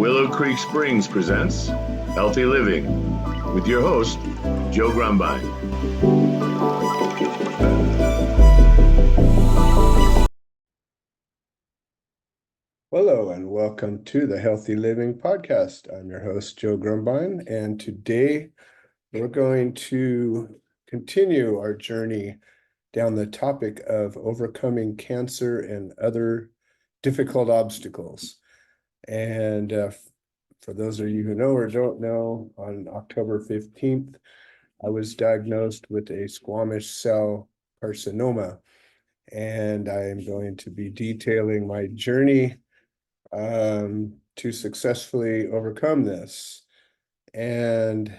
Willow Creek Springs presents Healthy Living with your host, Joe Grumbine. Hello and welcome to the Healthy Living Podcast. I'm your host, Joe Grumbine, and today we're going to continue our journey down the topic of overcoming cancer and other difficult obstacles. And for those of you who know or don't know, on October 15th, I was diagnosed with a squamous cell carcinoma, and I am going to be detailing my journey to successfully overcome this. And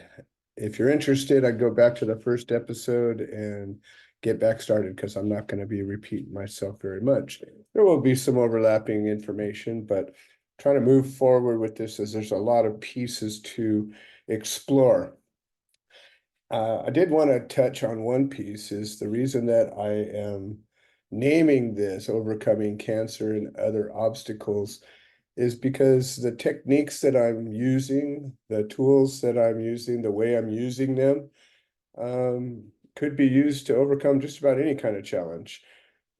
if you're interested, I'd go back to the first episode and get back started because I'm not going to be repeating myself very much. There will be some overlapping information, but trying to move forward with this as there's a lot of pieces to explore. I did want to touch on one piece is the reason that I am naming this Overcoming Cancer and Other Obstacles is because the techniques that I'm using, the tools that I'm using, the way I'm using them, could be used to overcome just about any kind of challenge.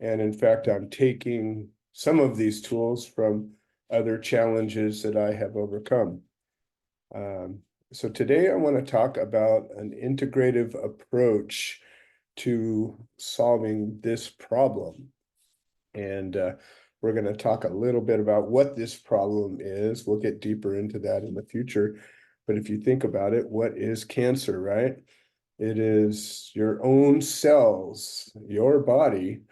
And in fact, I'm taking some of these tools from other challenges that I have overcome. So today I want to talk about an integrative approach to solving this problem. And we're going to talk a little bit about what this problem is. We'll get deeper into that in the future. But if you think about it, what is cancer, right? It is your own cells, your body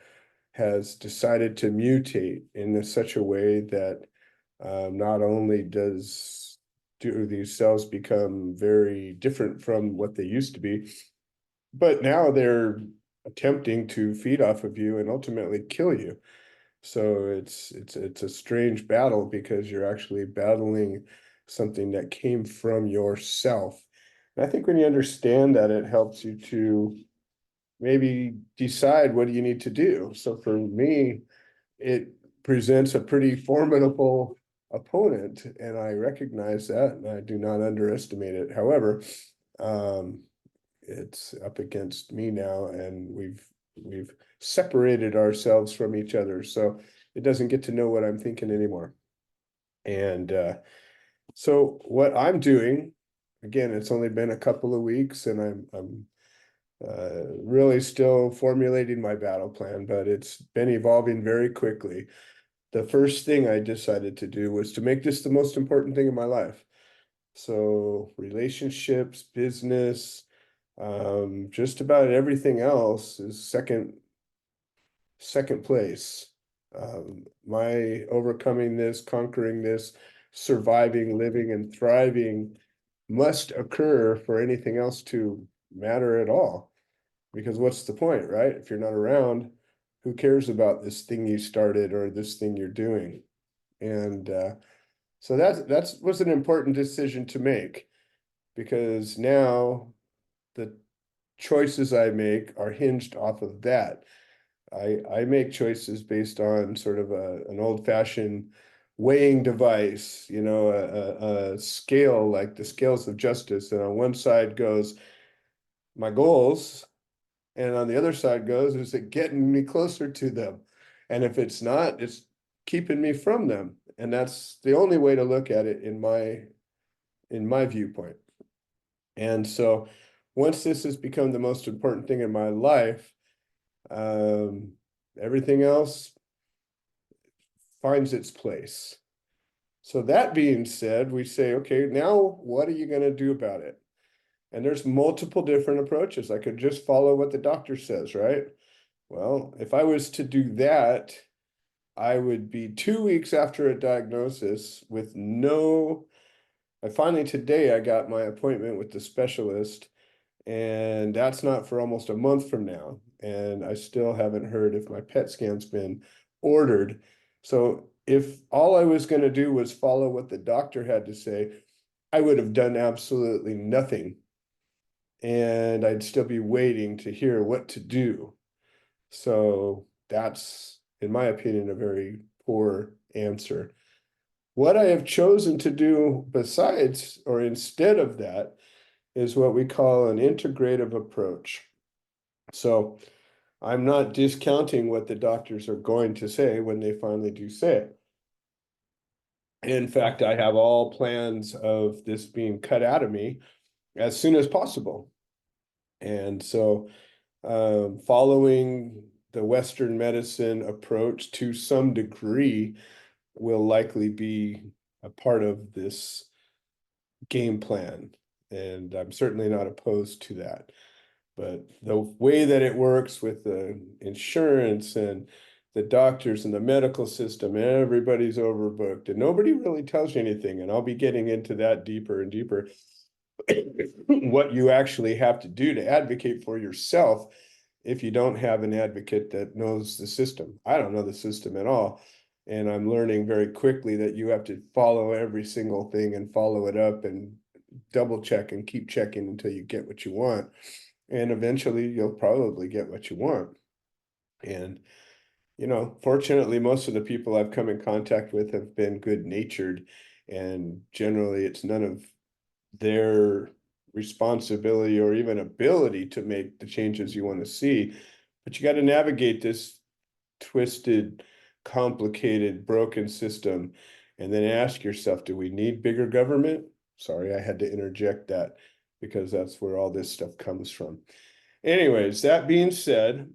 has decided to mutate in such a way that not only do these cells become very different from what they used to be, but now they're attempting to feed off of you and ultimately kill you. So it's a strange battle because you're actually battling something that came from yourself. And I think when you understand that, it helps you to maybe decide what do you need to do. So for me, it presents a pretty formidable opponent, and I recognize that, and I do not underestimate it. However, it's up against me now, and we've separated ourselves from each other, so it doesn't get to know what I'm thinking anymore. And so what I'm doing, again, it's only been a couple of weeks, and I'm really still formulating my battle plan, but it's been evolving very quickly. The first thing I decided to do was to make this the most important thing in my life. So relationships, business, just about everything else is second place. My overcoming this, conquering this, surviving, living, and thriving must occur for anything else to matter at all. Because what's the point, right? If you're not around, who cares about this thing you started or this thing you're doing? And so that was an important decision to make, because now the choices I make are hinged off of that. I make choices based on sort of an old-fashioned weighing device, a scale like the scales of justice. And on one side goes my goals, and on the other side goes, is it getting me closer to them? And if it's not, it's keeping me from them. And that's the only way to look at it in my viewpoint. And so once this has become the most important thing in my life, everything else finds its place. So that being said, we say, okay, now what are you going to do about it? And there's multiple different approaches. I could just follow what the doctor says, right? Well, if I was to do that, I would be 2 weeks after a diagnosis with finally today I got my appointment with the specialist, and that's not for almost a month from now. And I still haven't heard if my PET scan's been ordered. So if all I was going to do was follow what the doctor had to say, I would have done absolutely nothing. And I'd still be waiting to hear what to do. So that's, in my opinion, a very poor answer. what I have chosen to do besides or instead of that is what we call an integrative approach. So I'm not discounting what the doctors are going to say when they finally do say it. In fact, I have all plans of this being cut out of me as soon as possible. And so following the Western medicine approach to some degree will likely be a part of this game plan. And I'm certainly not opposed to that. But the way that it works with the insurance and the doctors and the medical system, everybody's overbooked and nobody really tells you anything. And I'll be getting into that deeper and deeper. What you actually have to do to advocate for yourself if you don't have an advocate that knows the system. I don't know the system at all. And I'm learning very quickly that you have to follow every single thing and follow it up and double check and keep checking until you get what you want. And eventually you'll probably get what you want. And, fortunately, most of the people I've come in contact with have been good-natured. And generally, it's none of their responsibility or even ability to make the changes you want to see. But you got to navigate this twisted, complicated, broken system and then ask yourself, do we need bigger government? Sorry, I had to interject that because that's where all this stuff comes from. Anyways, that being said,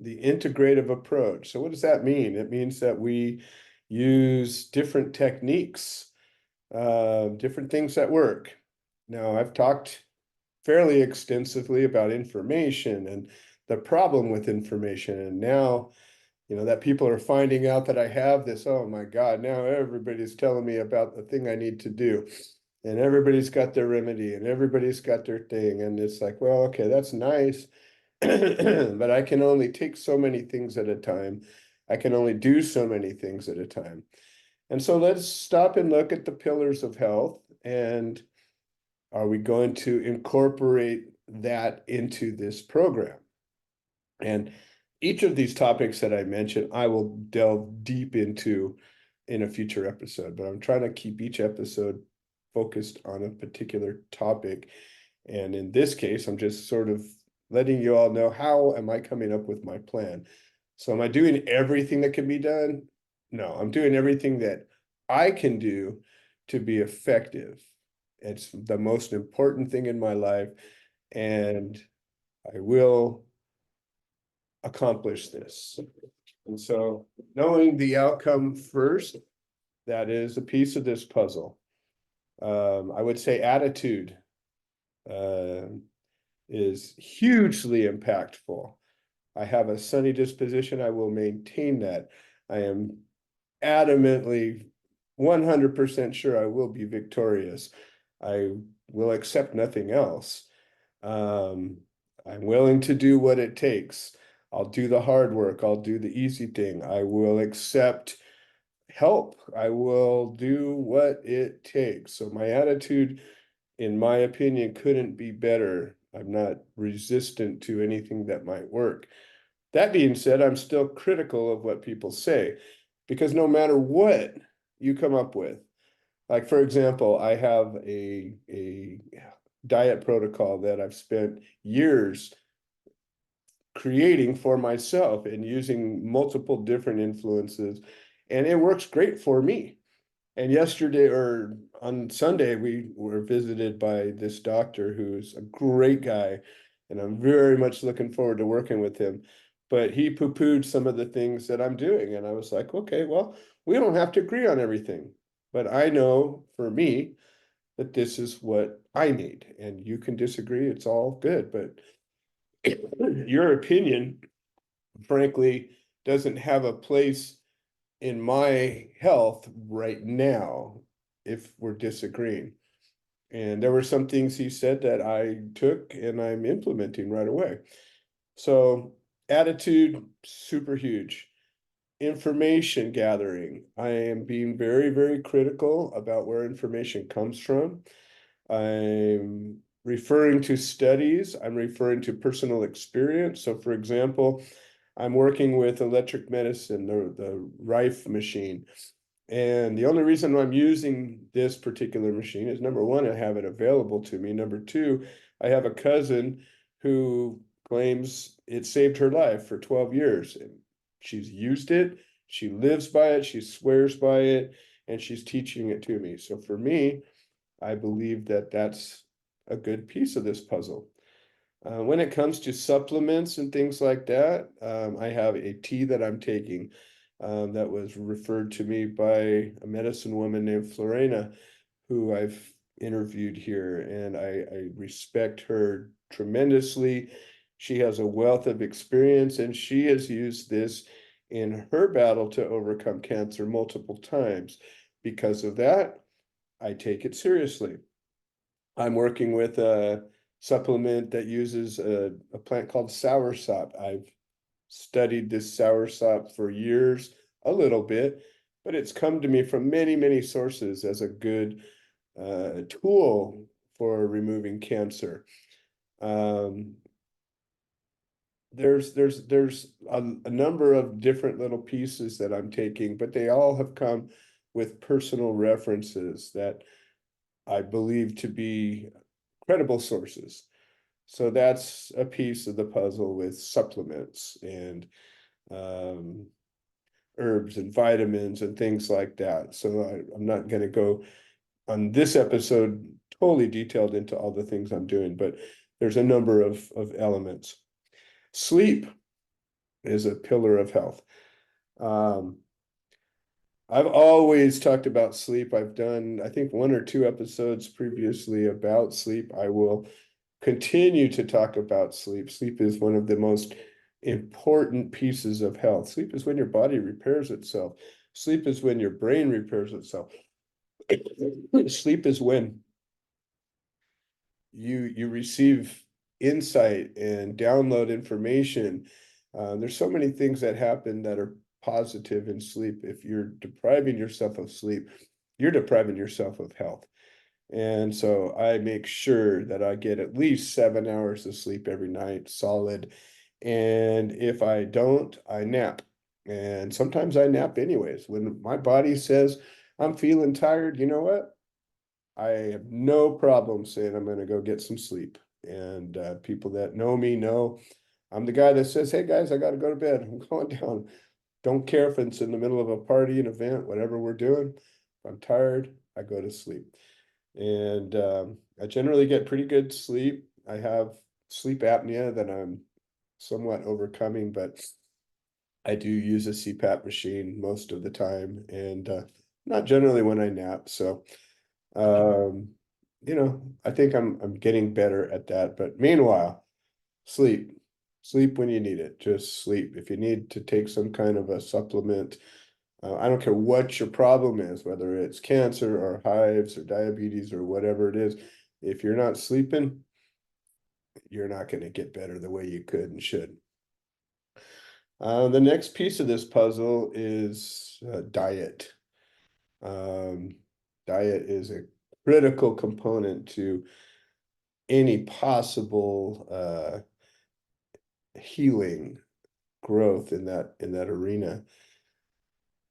the integrative approach. So what does that mean? It means that we use different techniques, different things that work. Now, I've talked fairly extensively about information and the problem with information. And now, that people are finding out that I have this, oh my God, now everybody's telling me about the thing I need to do. And everybody's got their remedy and everybody's got their thing. And it's like, well, okay, that's nice. But I can only take so many things at a time. I can only do so many things at a time. And so let's stop and look at the pillars of health. And are we going to incorporate that into this program? And each of these topics that I mentioned, I will delve deep into in a future episode, but I'm trying to keep each episode focused on a particular topic. And in this case, I'm just sort of letting you all know, how am I coming up with my plan? So am I doing everything that can be done? No, I'm doing everything that I can do to be effective. It's the most important thing in my life, and I will accomplish this. And so knowing the outcome first, that is a piece of this puzzle. I would say attitude is hugely impactful. I have a sunny disposition. I will maintain that. I am adamantly 100% sure I will be victorious. I will accept nothing else. I'm willing to do what it takes. I'll do the hard work. I'll do the easy thing. I will accept help. I will do what it takes. So my attitude, in my opinion, couldn't be better. I'm not resistant to anything that might work. That being said, I'm still critical of what people say, because no matter what you come up with, like, for example, I have a diet protocol that I've spent years creating for myself and using multiple different influences, and it works great for me. And yesterday, or on Sunday, we were visited by this doctor who's a great guy, and I'm very much looking forward to working with him. But he poo-pooed some of the things that I'm doing, and I was like, okay, well, we don't have to agree on everything, but I know for me that this is what I need, and you can disagree, it's all good, but your opinion, frankly, doesn't have a place in my health right now if we're disagreeing. And there were some things he said that I took and I'm implementing right away. So attitude, super huge. Information gathering. I am being very, very critical about where information comes from. I'm referring to studies. I'm referring to personal experience. So for example, I'm working with electric medicine, the Rife machine. And the only reason I'm using this particular machine is, number one, I have it available to me. Number two, I have a cousin who claims it saved her life for 12 years. And she's used it, she lives by it, she swears by it, and she's teaching it to me. So for me, I believe that that's a good piece of this puzzle. When it comes to supplements and things like that, I have a tea that I'm taking that was referred to me by a medicine woman named Florena, who I've interviewed here, and I respect her tremendously. She has a wealth of experience, and she has used this in her battle to overcome cancer multiple times. Because of that, I take it seriously. I'm working with a supplement that uses a plant called soursop. I've studied this soursop for years, a little bit, but it's come to me from many, many sources as a good tool for removing cancer. Um, there's a number of different little pieces that I'm taking, but they all have come with personal references that I believe to be credible sources. So that's a piece of the puzzle with supplements and um, herbs and vitamins and things like that. So I'm not going to go on this episode totally detailed into all the things I'm doing, but there's a number of elements. Sleep is a pillar of health. Um, I've always talked about sleep. I've done, I think, one or two episodes previously about sleep. I will continue to talk about sleep. Sleep is one of the most important pieces of health. Sleep is when your body repairs itself. Sleep is when your brain repairs itself. Sleep is when you receive insight and download information. There's so many things that happen that are positive in sleep. If you're depriving yourself of sleep, you're depriving yourself of health. And so I make sure that I get at least 7 hours of sleep every night, solid. And if I don't, I nap. And sometimes I nap anyways. When my body says I'm feeling tired, you know what? I have no problem saying I'm going to go get some sleep. And people that know me know I'm the guy that says, hey guys, I got to go to bed. I'm going down. Don't care if it's in the middle of a party, an event, whatever we're doing. If I'm tired, I go to sleep. And I generally get pretty good sleep. I have sleep apnea that I'm somewhat overcoming, but I do use a CPAP machine most of the time, and not generally when I nap. So, um, I think I'm getting better at that. But meanwhile, sleep, sleep when you need it. Just sleep. If you need to take some kind of a supplement, I don't care what your problem is, whether it's cancer or hives or diabetes or whatever it is. If you're not sleeping, you're not going to get better the way you could and should. The next piece of this puzzle is diet. Um, Diet is a critical component to any possible healing growth in that arena.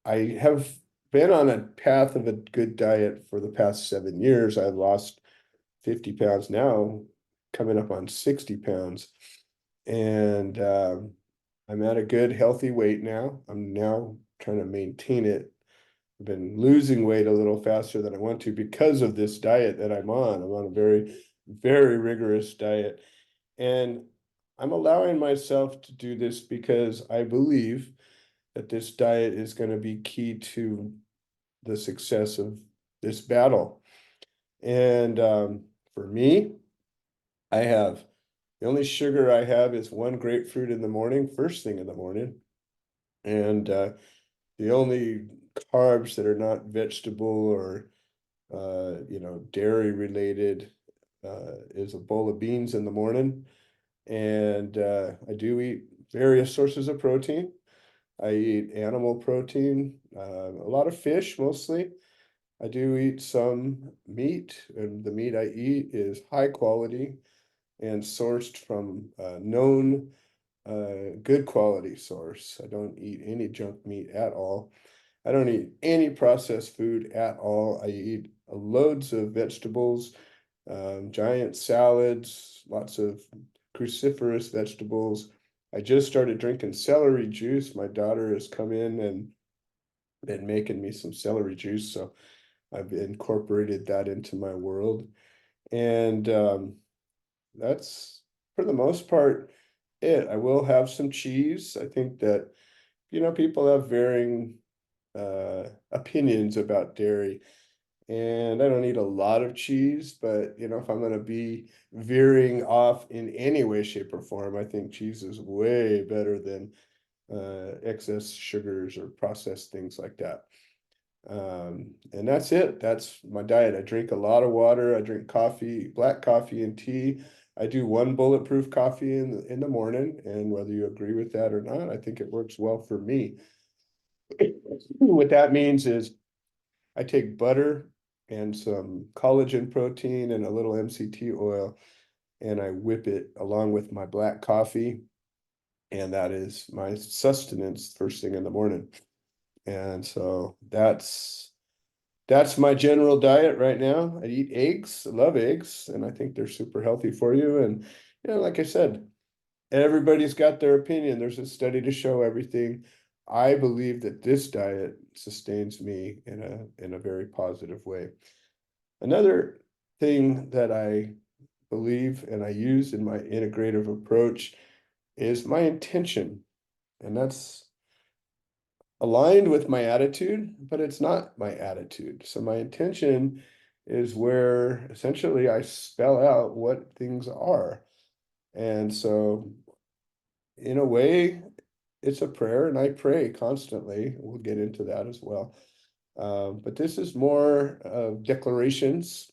I have been on a path of a good diet for the past 7 years. I've lost 50 pounds now, coming up on 60 pounds. And I'm at a good, healthy weight now. I'm now trying to maintain it. I've been losing weight a little faster than I want to because of this diet that I'm on. I'm on a very, very rigorous diet. And I'm allowing myself to do this because I believe that this diet is going to be key to the success of this battle. And for me, I have the only sugar I have is one grapefruit in the morning, first thing in the morning. And the only carbs that are not vegetable or dairy related is a bowl of beans in the morning. And I do eat various sources of protein. I eat animal protein, a lot of fish mostly. I do eat some meat, and the meat I eat is high quality and sourced from a known good quality source. I don't eat any junk meat at all. I don't eat any processed food at all. I eat loads of vegetables, giant salads, lots of cruciferous vegetables. I just started drinking celery juice. My daughter has come in and been making me some celery juice, so I've incorporated that into my world. And that's for the most part it. I will have some cheese. I think that, people have varying opinions about dairy. And I don't eat a lot of cheese, but if I'm going to be veering off in any way, shape, or form, I think cheese is way better than excess sugars or processed things like that. And that's it. That's my diet. I drink a lot of water. I drink coffee, black coffee and tea. I do one bulletproof coffee in the morning, and whether you agree with that or not, I think it works well for me. What that means is I take butter and some collagen protein and a little MCT oil, and I whip it along with my black coffee, and that is my sustenance first thing in the morning. And so that's my general diet right now. I eat eggs. I love eggs, and I think they're super healthy for you. And like I said, everybody's got their opinion. There's a study to show everything. I believe that this diet sustains me in a very positive way. Another thing that I believe and I use in my integrative approach is my intention. And that's aligned with my attitude, but it's not my attitude. So my intention is where essentially I spell out what things are. And so in a way, it's a prayer, and I pray constantly. We'll get into that as well. But this is more of declarations.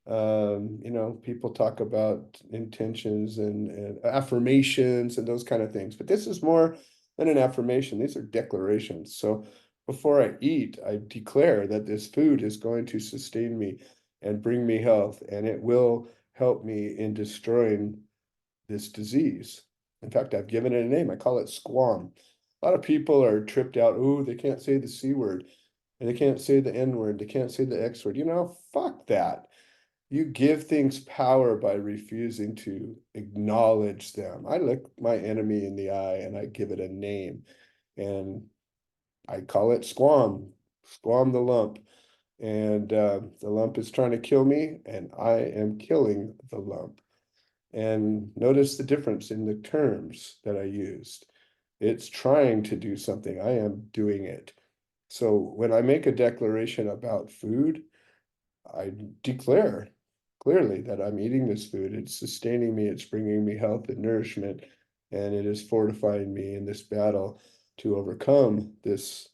People talk about intentions and affirmations and those kind of things, but this is more than an affirmation. These are declarations. So before I eat, I declare that this food is going to sustain me and bring me health, and it will help me in destroying this disease. In fact, I've given it a name. I call it squam. A lot of people are tripped out. Oh, they can't say the C word, and they can't say the N word. They can't say the X word. Fuck that. You give things power by refusing to acknowledge them. I look my enemy in the eye and I give it a name, and I call it squam, squam the lump. And the lump is trying to kill me, and I am killing the lump. And notice the difference in the terms that I used. It's trying to do something. I am doing it. So when I make a declaration about food, I declare clearly that I'm eating this food. It's sustaining me. It's bringing me health and nourishment, and it is fortifying me in this battle to overcome this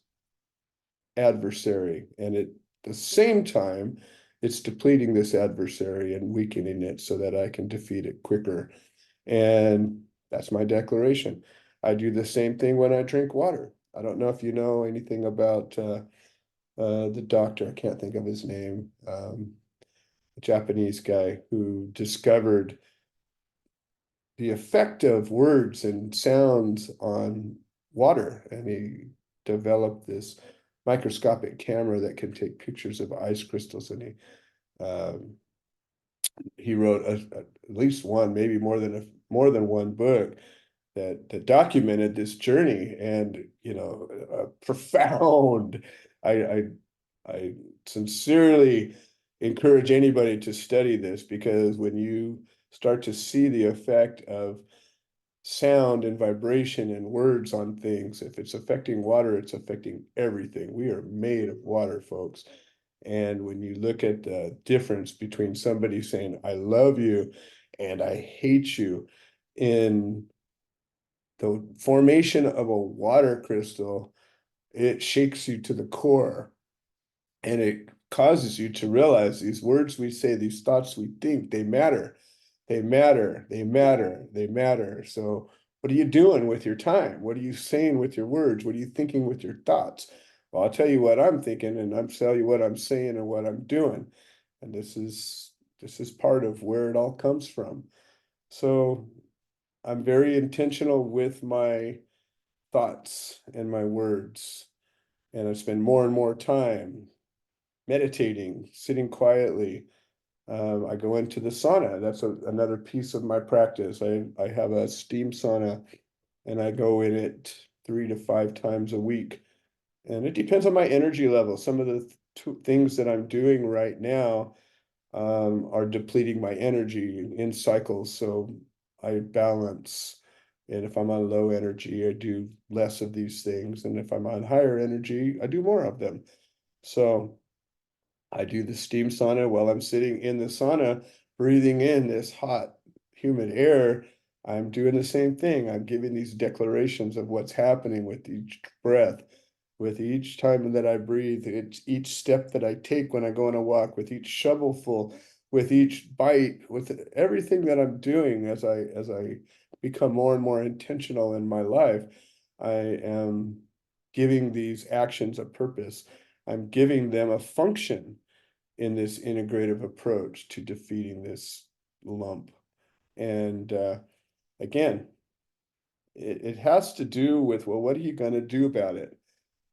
adversary. And at the same time, it's depleting this adversary and weakening it so that I can defeat it quicker. And that's my declaration. I do the same thing when I drink water. I don't know if you know anything about the doctor. I can't think of his name. A Japanese guy who discovered the effect of words and sounds on water, and he developed this microscopic camera that can take pictures of ice crystals, and he wrote at least one, maybe more than one book that documented this journey, and profound. I sincerely encourage anybody to study this, because when you start to see the effect of sound and vibration and words on things, if it's affecting water, it's affecting everything. We are made of water, folks. And when you look at the difference between somebody saying, I love you and I hate you, in the formation of a water crystal, it shakes you to the core, and it causes you to realize these words we say, these thoughts we think, they matter. They matter. They matter. They matter. So what are you doing with your time? What are you saying with your words? What are you thinking with your thoughts? Well, I'll tell you what I'm thinking, and I'll tell you what I'm saying and what I'm doing. And this is part of where it all comes from. So I'm very intentional with my thoughts and my words. And I spend more and more time meditating, sitting quietly. I go into the sauna. That's another piece of my practice. I have a steam sauna, and I go in it 3 to 5 times a week. And it depends on my energy level. Some of the things that I'm doing right now are depleting my energy in cycles. So I balance. And if I'm on low energy, I do less of these things. And if I'm on higher energy, I do more of them. So I do the steam sauna while I'm sitting in the sauna, breathing in this hot, humid air. I'm doing the same thing. I'm giving these declarations of what's happening with each breath, with each time that I breathe, each step that I take when I go on a walk, with each shovelful, with each bite, with everything that I'm doing as I become more and more intentional in my life. I am giving these actions a purpose. I'm giving them a function in this integrative approach to defeating this lump. And again, it has to do with, well, what are you going to do about it?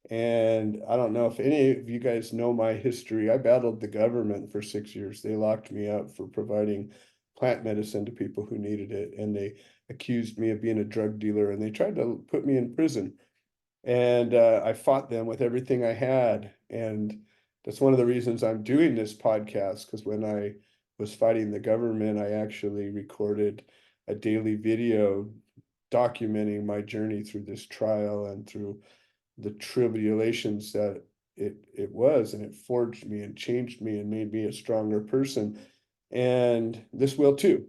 And I don't know if any of you guys know my history. I battled the government for 6 years. They locked me up for providing plant medicine to people who needed it. And they accused me of being a drug dealer, and they tried to put me in prison. And I fought them with everything I had. And that's one of the reasons I'm doing this podcast, because when I was fighting the government, I actually recorded a daily video documenting my journey through this trial and through the tribulations that it was, and it forged me and changed me and made me a stronger person. And this will too.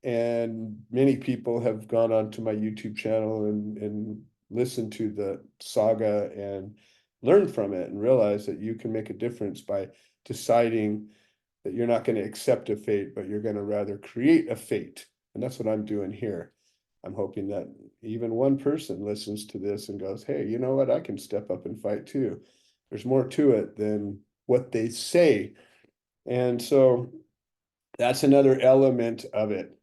And many people have gone onto my YouTube channel and listened to the saga and learned from it and realized that you can make a difference by deciding that you're not going to accept a fate, but you're going to rather create a fate. And that's what I'm doing here. I'm hoping that even one person listens to this and goes, hey, you know what? I can step up and fight too. There's more to it than what they say. And so that's another element of it.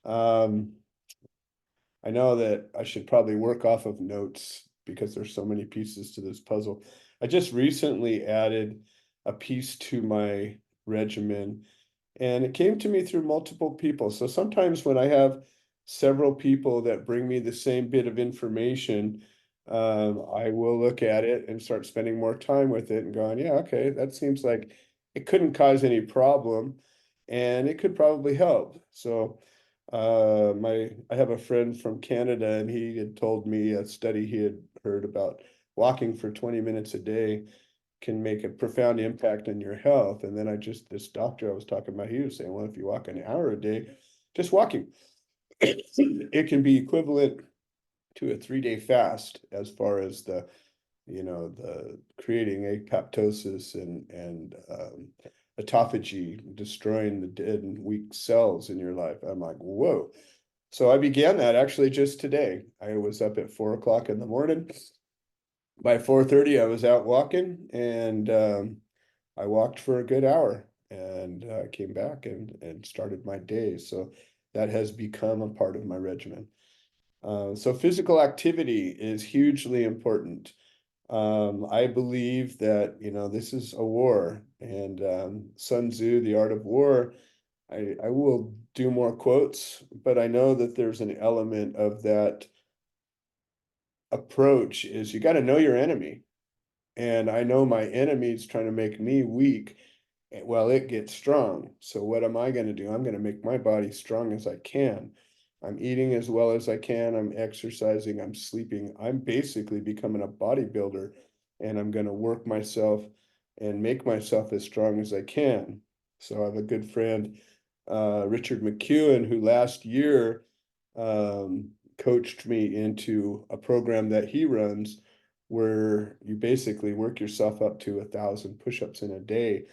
I know that I should probably work off of notes because there's so many pieces to this puzzle. I just recently added a piece to my regimen, and it came to me through multiple people. So sometimes when I have several people that bring me the same bit of information, I will look at it and start spending more time with it and going, yeah, okay, that seems like it couldn't cause any problem and it could probably help. So I have a friend from Canada, and he had told me a study he had heard about walking for 20 minutes a day can make a profound impact on your health. And then this doctor I was talking about, he was saying, well, if you walk an hour a day, just walking, it can be equivalent to a 3-day fast as far as the creating apoptosis and autophagy, destroying the dead and weak cells in your life. I'm like, whoa. So I began that actually just today. I was up at 4 o'clock in the morning. By 4:30, I was out walking, and I walked for a good hour and came back and started my day. So that has become a part of my regimen. So physical activity is hugely important. I believe that, this is a war, and Sun Tzu, The Art of War, I will do more quotes, but I know that there's an element of that approach is you got to know your enemy. And I know my enemy is trying to make me weak. Well, it gets strong. So what am I going to do? I'm going to make my body strong as I can. I'm eating as well as I can. I'm exercising. I'm sleeping. I'm basically becoming a bodybuilder, and I'm going to work myself and make myself as strong as I can. So I have a good friend, Richard McEwen, who last year coached me into a program that he runs where you basically work yourself up to 1,000 push-ups in a day.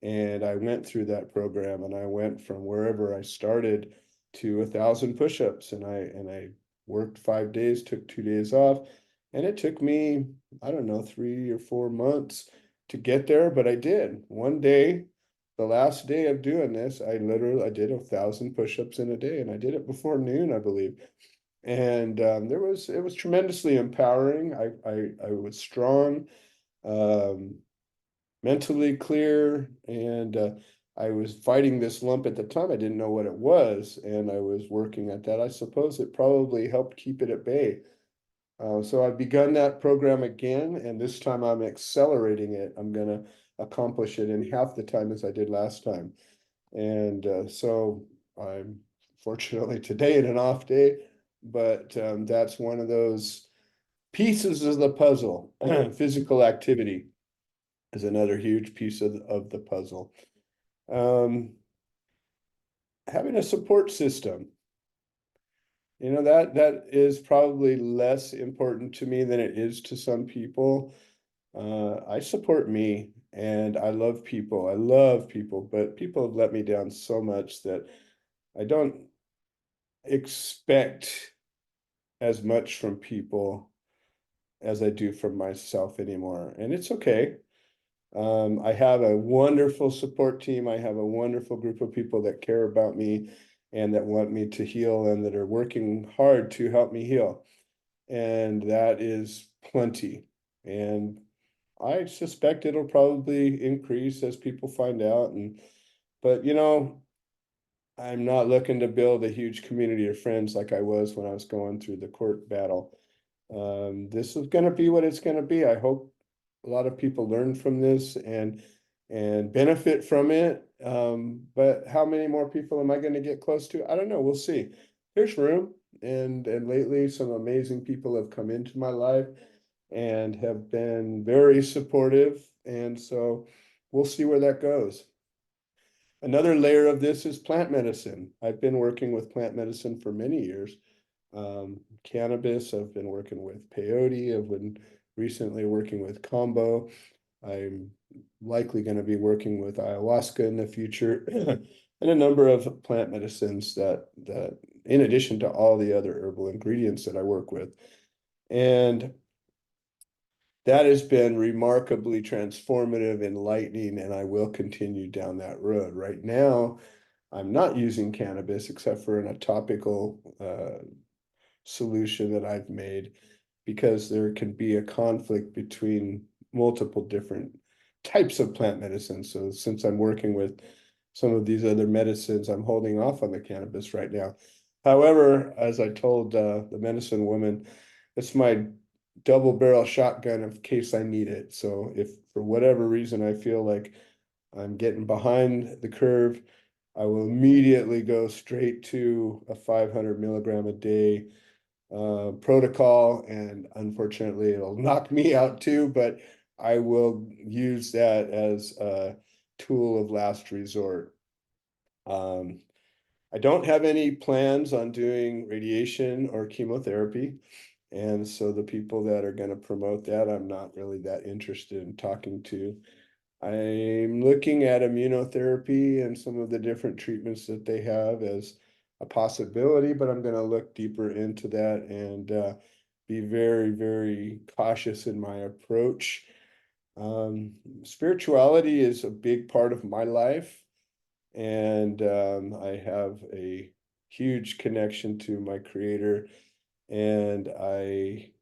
And I went through that program, and I went from wherever I started to 1,000 push-ups, and I worked 5 days, took 2 days off, and it took me, I don't know, 3 or 4 months to get there, but I did. One day, the last day of doing this, I did 1,000 push-ups in a day, and I did it before noon, I believe. And it was tremendously empowering. I was strong. mentally clear, and I was fighting this lump at the time. I didn't know what it was, and I was working at that. I suppose it probably helped keep it at bay. So I've begun that program again, and this time I'm accelerating it. I'm going to accomplish it in half the time as I did last time. And so I'm fortunately today in an off day, but that's one of those pieces of the puzzle. Physical activity is another huge piece of the puzzle. Having a support system, that is probably less important to me than it is to some people. I support me, and I love people. I love people, but people have let me down so much that I don't expect as much from people as I do from myself anymore. And it's okay. I have a wonderful support team. I have a wonderful group of people that care about me and that want me to heal and that are working hard to help me heal. And that is plenty. And I suspect it'll probably increase as people find out. But I'm not looking to build a huge community of friends like I was when I was going through the court battle. This is going to be what it's going to be. I hope a lot of people learn from this and benefit from it. But how many more people am I going to get close to? I don't know. We'll see. There's room, and lately some amazing people have come into my life and have been very supportive, and so we'll see where that goes. Another layer of this is plant medicine. I've been working with plant medicine for many years. Cannabis, I've been working with peyote, I've been recently working with combo. I'm likely going to be working with ayahuasca in the future and a number of plant medicines that in addition to all the other herbal ingredients that I work with. And that has been remarkably transformative, enlightening, and I will continue down that road. Right now, I'm not using cannabis except for in a topical solution that I've made because there can be a conflict between multiple different types of plant medicine. So since I'm working with some of these other medicines, I'm holding off on the cannabis right now. However, as I told the medicine woman, it's my double barrel shotgun in case I need it. So if for whatever reason I feel like I'm getting behind the curve, I will immediately go straight to a 500 milligram a day protocol, and unfortunately it'll knock me out too, but I will use that as a tool of last resort. I don't have any plans on doing radiation or chemotherapy, and so the people that are going to promote that, I'm not really that interested in talking to. I'm looking at immunotherapy and some of the different treatments that they have as a possibility, but I'm going to look deeper into that and be very, very cautious in my approach. Spirituality is a big part of my life, and I have a huge connection to my creator, and I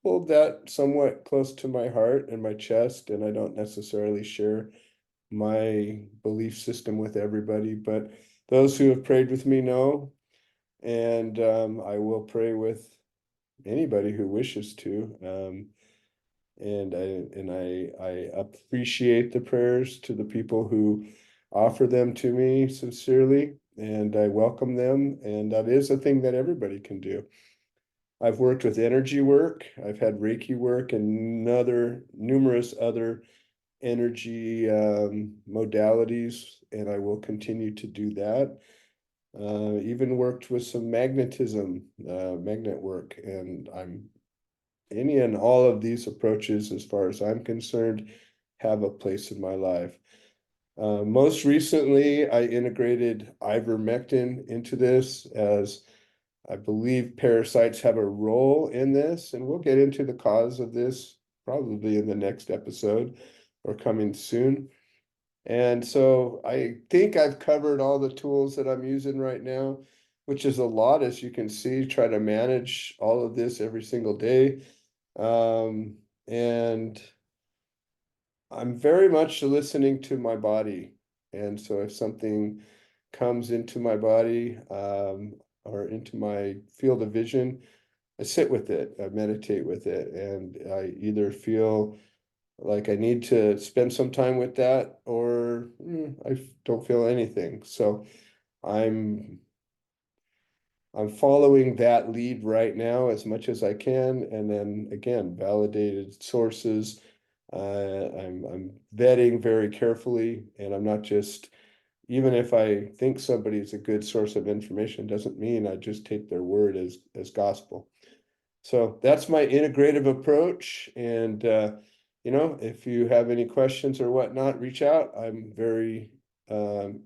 hold that somewhat close to my heart and my chest, and I don't necessarily share my belief system with everybody, but those who have prayed with me know, and I will pray with anybody who wishes to. And I appreciate the prayers to the people who offer them to me sincerely, and I welcome them, and that is a thing that everybody can do. I've worked with energy work, I've had Reiki work, and numerous other energy modalities, and I will continue to do that. Even worked with some magnetism, magnet work, and any and all of these approaches, as far as I'm concerned, have a place in my life. Most recently, I integrated ivermectin into this, as I believe parasites have a role in this, and we'll get into the cause of this probably in the next episode or coming soon. And so I think I've covered all the tools that I'm using right now, which is a lot, as you can see, try to manage all of this every single day. And I'm very much listening to my body. And so if something comes into my body or into my field of vision, I sit with it, I meditate with it, and I either feel like I need to spend some time with that or I don't feel anything. So I'm I'm following that lead right now as much as I can, and then again, validated sources. I'm vetting very carefully, and I'm not just, even if I think somebody is a good source of information, doesn't mean I just take their word as gospel. So that's my integrative approach. And if you have any questions or whatnot, reach out. I'm very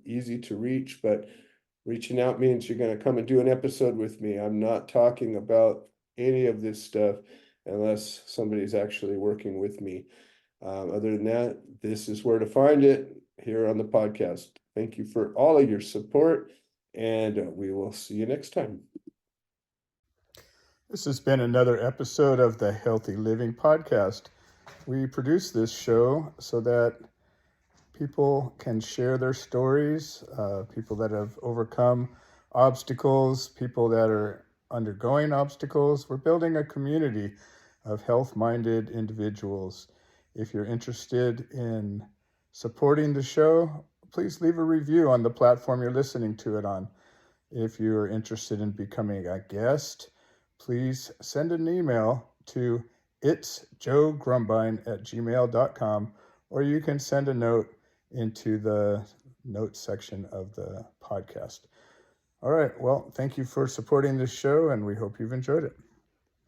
easy to reach, but reaching out means you're going to come and do an episode with me. I'm not talking about any of this stuff unless somebody's actually working with me. Other than that, this is where to find it here on the podcast. Thank you for all of your support, and we will see you next time. This has been another episode of the Healthy Living Podcast. We produce this show so that people can share their stories, people that have overcome obstacles, people that are undergoing obstacles. We're building a community of health-minded individuals. If you're interested in supporting the show, please leave a review on the platform you're listening to it on. If you're interested in becoming a guest, please send an email to itsjoegrumbine@gmail.com, or you can send a note into the notes section of the podcast. All right. Well, thank you for supporting this show, and we hope you've enjoyed it.